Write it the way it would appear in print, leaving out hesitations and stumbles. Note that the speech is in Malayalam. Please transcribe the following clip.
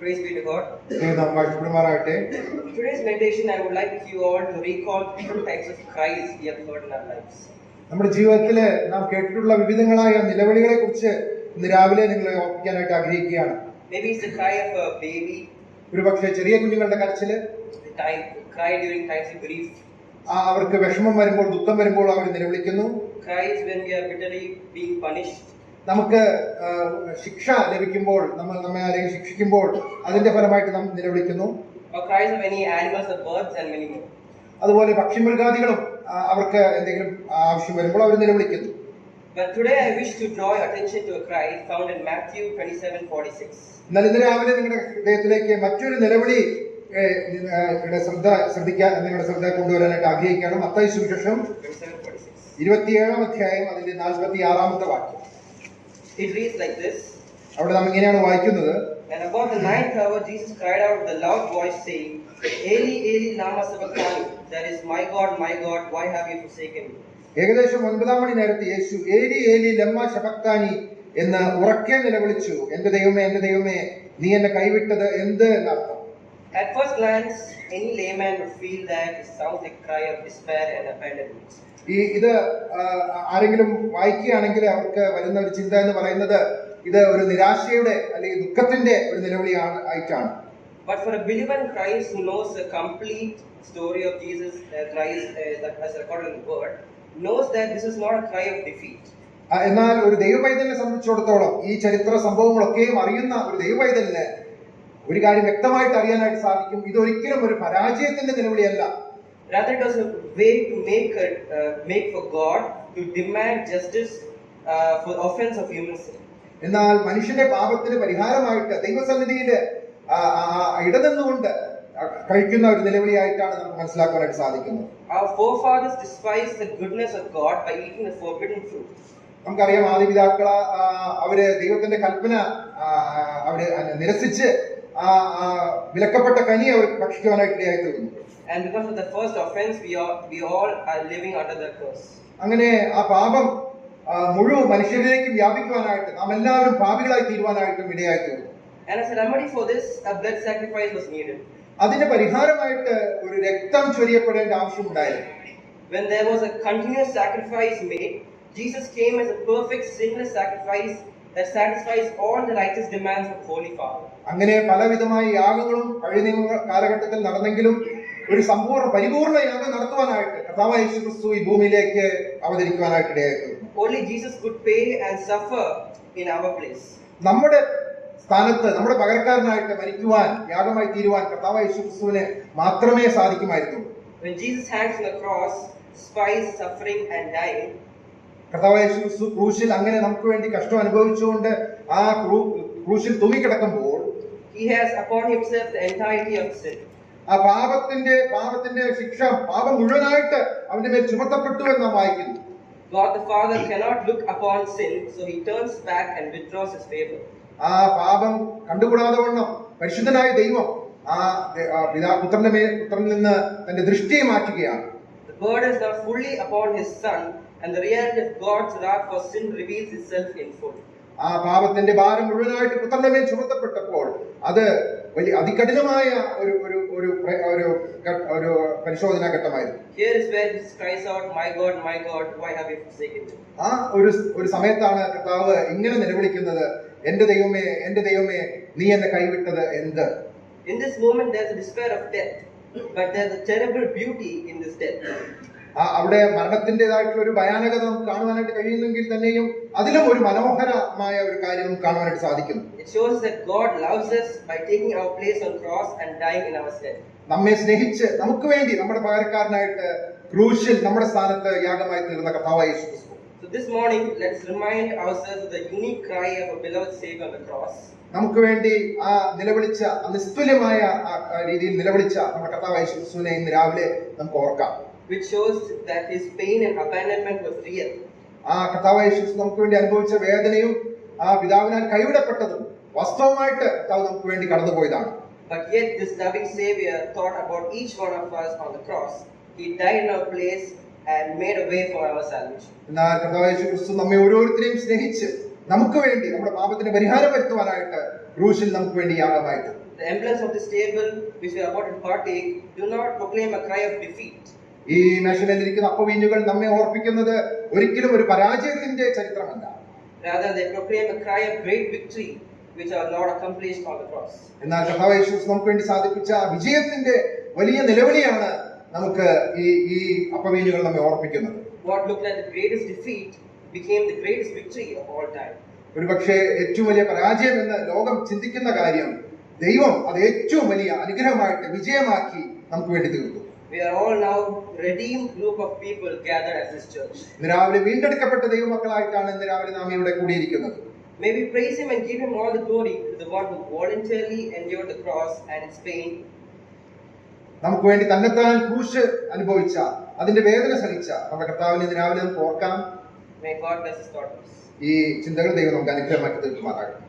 Praise be to God. Today's meditation, I would like you all to recall different types of cries we have heard in our lives. നമ്മുടെ ജീവിതത്തില് നാം കേട്ടിട്ടുള്ള വിവിധങ്ങളായ നിലവിളികളെ കുറിച്ച് ഇന്ന് രാവിലെ നിങ്ങളെ ഓർമ്മിക്കാനായിട്ട് ആഗ്രഹിക്കുകയാണ്. Maybe it's the cry of a baby. ഒരുപക്ഷെ ചെറിയ കുഞ്ഞുങ്ങളുടെ കരച്ചില്, cry during times of grief. അവർക്ക് വിഷമം വരുമ്പോൾ, ദുഃഖം വരുമ്പോൾ അവർ നിലവിളിക്കുന്നു. Cries when we are bitterly being punished. നമുക്ക് ശിക്ഷ ലഭിക്കുമ്പോൾ, നമ്മെ ആരെയും ശിക്ഷിക്കുമ്പോൾ അതിന്റെ ഫലമായിട്ട് നാം നിലവിളിക്കുന്നു. Or cries of any animals or birds and many more. അതുപോലെ പക്ഷിമൃഗാദികളും അവർക്ക് എന്തെങ്കിലും ആവശ്യം വരുമ്പോൾ അവർ നിലവിളിക്കുന്നു. But today I wish to draw your attention to a cry found in Matthew 27:46. എന്നാൽ ഇന്ന് രാവിലെ നിങ്ങളുടെ ഹൃദയത്തിലേക്ക് മറ്റൊരു നിലവിളി നിങ്ങളുടെ ശ്രദ്ധ കൊണ്ടുവരാനായിട്ട് ആഗ്രഹിക്കുകയാണ്. മത്തായി സുവിശേഷം 27-ാം അധ്യായം അതിന്റെ 46-ാമത്തെ വാക്യം. It reads like this. അവിടെ നാം ഇങ്ങനെയാണ് വായിക്കുന്നത്. And about the 9th hour Jesus cried out with a loud voice saying, Eli, Eli, lama sabachthani, that is, my God, why have you forsaken me? ഏകദേശം 9-ാം മണി നേരത്ത് യേശു ഏലി ഏലി ലമ്മ ശബക്താനി എന്ന് ഉറക്കെ നിലവിളിച്ചു, എന്റെ ദൈവമേ നീ എന്നെ കൈവിട്ടത് എന്ത് എന്നർത്ഥം. At first glance, any layman would feel that it sounds like a cry of despair and abandonment. ഇത് ആരെങ്കിലും വായിക്കുകയാണെങ്കിൽ അവർക്ക് വരുന്ന ഒരു ചിന്ത എന്ന് പറയുന്നത് ഇത് ഒരു നിരാശയുടെ അല്ലെങ്കിൽ ദുഃഖത്തിന്റെ ഒരു നിലവിളിയാണ് ആയിട്ടാണ്. But for a believer in Christ who knows the complete story of Jesus Christ as recorded in the Word, knows that this is not a cry of defeat. എന്നാൽ ഒരു ദൈവപൈതലിനെ സംബന്ധിച്ചിടത്തോളം ഈ ചരിത്ര സംഭവങ്ങളൊക്കെയും അറിയുന്ന ഒരു ദൈവപൈതലിന് ഒരു കാര്യം വ്യക്തമായിട്ട് അറിയാനായിട്ട് സാധിക്കും, ഇതൊരിക്കലും ഒരു പരാജയത്തിന്റെ നിലവിളിയല്ല. Rather, it was a way to make for God to demand justice for the offense of human sin. എന്നാൽ മനുഷ്യന്റെ പാപത്തിന് പരിഹാരമായിട്ട് ദൈവസന്നിധിയിൽ ഇടനിന്നുകൊണ്ട് കഴിക്കുന്ന ഒരു നിലവിളിയായിട്ടാണ് നമുക്ക് മനസ്സിലാക്കാനായിട്ട് സാധിക്കുന്നത്. Our forefathers despised the goodness of God by eating the forbidden fruit. നമുക്കറിയാം, ആദിപിതാക്കള അവര് ദൈവത്തിന്റെ കൽപ്പന അവര് നിരസിച്ച് വിലക്കപ്പെട്ട കനി അവർ ഭക്ഷിക്കുവാനായിട്ട് ഇടയായി തീർന്നു. And because of the first offense, we all are living under the curse. അങ്ങനെ ആ പാപം മുഴുവൻ മനുഷ്യരിലേക്കും വ്യാപിക്കുവാനായിട്ട് നാം എല്ലാവരും പാപികളായി തീരുവാനായിട്ടും ഇടയായി തീർന്നു. And as a remedy for this, a blood sacrifice was needed. അതിന് പരിഹാരമായിട്ട് ഒരു രക്തം ചൊരിയപ്പെടേണ്ട ആവശ്യമുണ്ടായിരുന്നു. When there was a continuous sacrifice made, Jesus came as a perfect sinless sacrifice that satisfies all the righteous demands of Holy Father. അങ്ങനെ പലവിധമായ യാഗങ്ങളും പഴയ നിയമ കാലഘട്ടത്തിൽ നടന്നെങ്കിലും ഒരു പരിപൂർണ്ണ യാഗം നടത്തുവാനായിട്ട് കർത്താവായ യേശു ക്രിസ്തു ഈ ഭൂമിയിലേക്ക് അവതരിക്കുവാനായിട്ട് ഇടയായിത്തീർന്നു. Only Jesus could pay and suffer in our place. നമ്മുടെ സ്ഥാനത്ത് നമ്മുടെ പകരക്കാരനായിട്ട് മരിക്കുവാൻ, യാഗമായി തീരുവാൻ കർത്താവായ യേശു ക്രിസ്തുവിന് മാത്രമേ സാധിക്കുമായിരുന്നു. When Jesus hangs on the cross, despised, suffering and dying, കർത്താവായ യേശു ക്രിസ്തു ക്രൂശിൽ അങ്ങനെ നമുക്ക് വേണ്ടി കഷ്ടം അനുഭവിച്ചുകൊണ്ട് ആ ക്രൂശിൽ തൂങ്ങിക്കിടക്കുമ്പോൾ he has upon himself the entirety of sin. ആ പാപത്തിന്റെ ശിക്ഷ, പാപം മുഴുവനായിട്ട് അവന്റെ മേൽ ചുമത്തപ്പെട്ടു എന്ന് നാം വായിക്കുന്നു. God the Father cannot look upon sin, so he turns back and withdraws his favor. ആ പാപം കണ്ടുകൂടാതെ വണ്ണം പരിശുദ്ധനായ ദൈവം പുത്രനിൽ നിന്ന് തന്റെ ദൃഷ്ടിയെ മാറ്റുകയാണ്. The burden is now fully upon his son, and the reality of God's wrath for sin reveals itself in full. ആ പാപത്തിന്റെ ഭാരം മുഴുവനായിട്ട് പുത്രന്റെ മേൽ ചുമത്തപ്പെട്ടപ്പോൾ അത് വലിയ അതികഠിനമായ ഒരു പരിശോധനാ ഘട്ടമായിരുന്നു. Here is where Jesus cries out, my God, why have you forsaken me? ആ ഒരു സമയത്താണ് കർത്താവ് ഇങ്ങനെ നിലവിളിക്കുന്നത്, എന്റെ ദൈവമേ നീ എന്നെ കൈവിട്ടത് എന്ത്. In this moment there is a despair of death, but there is a terrible beauty in this death. അവിടെ മരണത്തിൻ്റെതായിട്ടുള്ള ഒരു ഭയാനകത നമുക്ക് കാണുവാനായിട്ട് കഴിയുന്നെങ്കിൽ തന്നെയും അതിലും ഒരു മനോഹരമായ ഒരു കാര്യം കാണുവാനായിട്ട് സാധിക്കുന്നു. It shows that God loves us by taking our place on cross and dying in our stead. നമ്മെ സ്നേഹിച്ച് നമുക്ക് വേണ്ടി നമ്മുടെ പകരക്കാരനായിട്ട് ക്രൂശിൽ നമ്മുടെ സ്ഥാനത്ത് യാഗമായി തീർന്ന കർത്താവായ യേശു ക്രിസ്തു. So this morning let's remind ourselves of the unique cry of our beloved Savior on the cross. നമുക്ക് വേണ്ടി ആ നിലവിളിച്ച നിസ്തുല്യമായ രീതിയിൽ നിലവിളിച്ച നമ്മുടെ കർത്താവായ യേശു ക്രിസ്തുവിനെ ഇന്ന് രാവിലെ നമുക്ക് ഓർക്കാം. Which shows that his pain and abandonment was real. ആ കർത്താവായ യേശു നമുക്ക് വേണ്ടി അനുഭവിച്ച വേദനയും ആ പിതാവിനാൽ കൈവിടപ്പെട്ടതും വാസ്തവമായിട്ട് കർത്താവ് നമുക്ക് വേണ്ടി കടന്നുപോയതാണ്. But yet this loving Savior thought about each one of us on the cross. He died in our place and made a way for our salvation. എന്നാൽ കർത്താവായ യേശു ക്രിസ്തു നമ്മെ ഓരോരുത്തരെയും സ്നേഹിച്ച് നമുക്ക് വേണ്ടി നമ്മുടെ പാപത്തിന് പരിഹാരം വരുത്തുവാനായിട്ട് ക്രൂശിൽ നമുക്ക് വേണ്ടി യാഗമായിട്ട്. The emblems of this table which we are about to partake do not proclaim a cry of defeat. ഈ മേശയിലിരിക്കുന്ന അപ്പവീഞ്ഞുകൾ നമ്മെ ഓർപ്പിക്കുന്നത് ഒരിക്കലും ഒരു പരാജയത്തിന്റെ ചരിത്രമല്ല. Rather, they proclaim a cry of great victory which our Lord accomplished on the cross. എന്നാൽ കർത്താവ് യേശു നമുക്ക് വേണ്ടി സാധിപ്പിച്ച വിജയത്തിന്റെ വലിയ നിലവിളിയാണ് നമുക്ക് ഈ അപ്പവീഞ്ഞുകൾ നമ്മെ ഓർപ്പിക്കുന്നത്. What looked like the greatest defeat became the greatest victory of all time. ഒരുപക്ഷെ ഏറ്റവും വലിയ പരാജയം എന്ന് ലോകം ചിന്തിക്കുന്ന കാര്യം ദൈവം അത് ഏറ്റവും വലിയ അനുഗ്രഹമായിട്ട് വിജയമാക്കി നമുക്ക് വേണ്ടി തീർത്തു. We are all now redeemed group of people gathered as this church. ഇന്ന് രാവിലെ വീണ്ടെടുക്കപ്പെട്ട ദൈവമക്കളായിട്ടാണ് ഇന്ന് രാവിലെ നാം ഇവിടെ കൂടിയിരിക്കുന്നത്. May we praise him and give him all the glory to the one who voluntarily endured the cross and its pain. നമുക്ക് വേണ്ടി തന്നെത്താൻ ക്രൂശ് അനുഭവിച്ച അതിന്റെ വേദന സഹിച്ച നമ്മുടെ കർത്താവിനെ ഇന്ന് രാവിലെ നമുക്ക് ഓർക്കാം. May God bless his daughters. ഈ ചിന്തകൾ ദൈവം നമുക്ക് അനുഗ്രഹമാക്കി തീർക്കുമാറാകട്ടെ.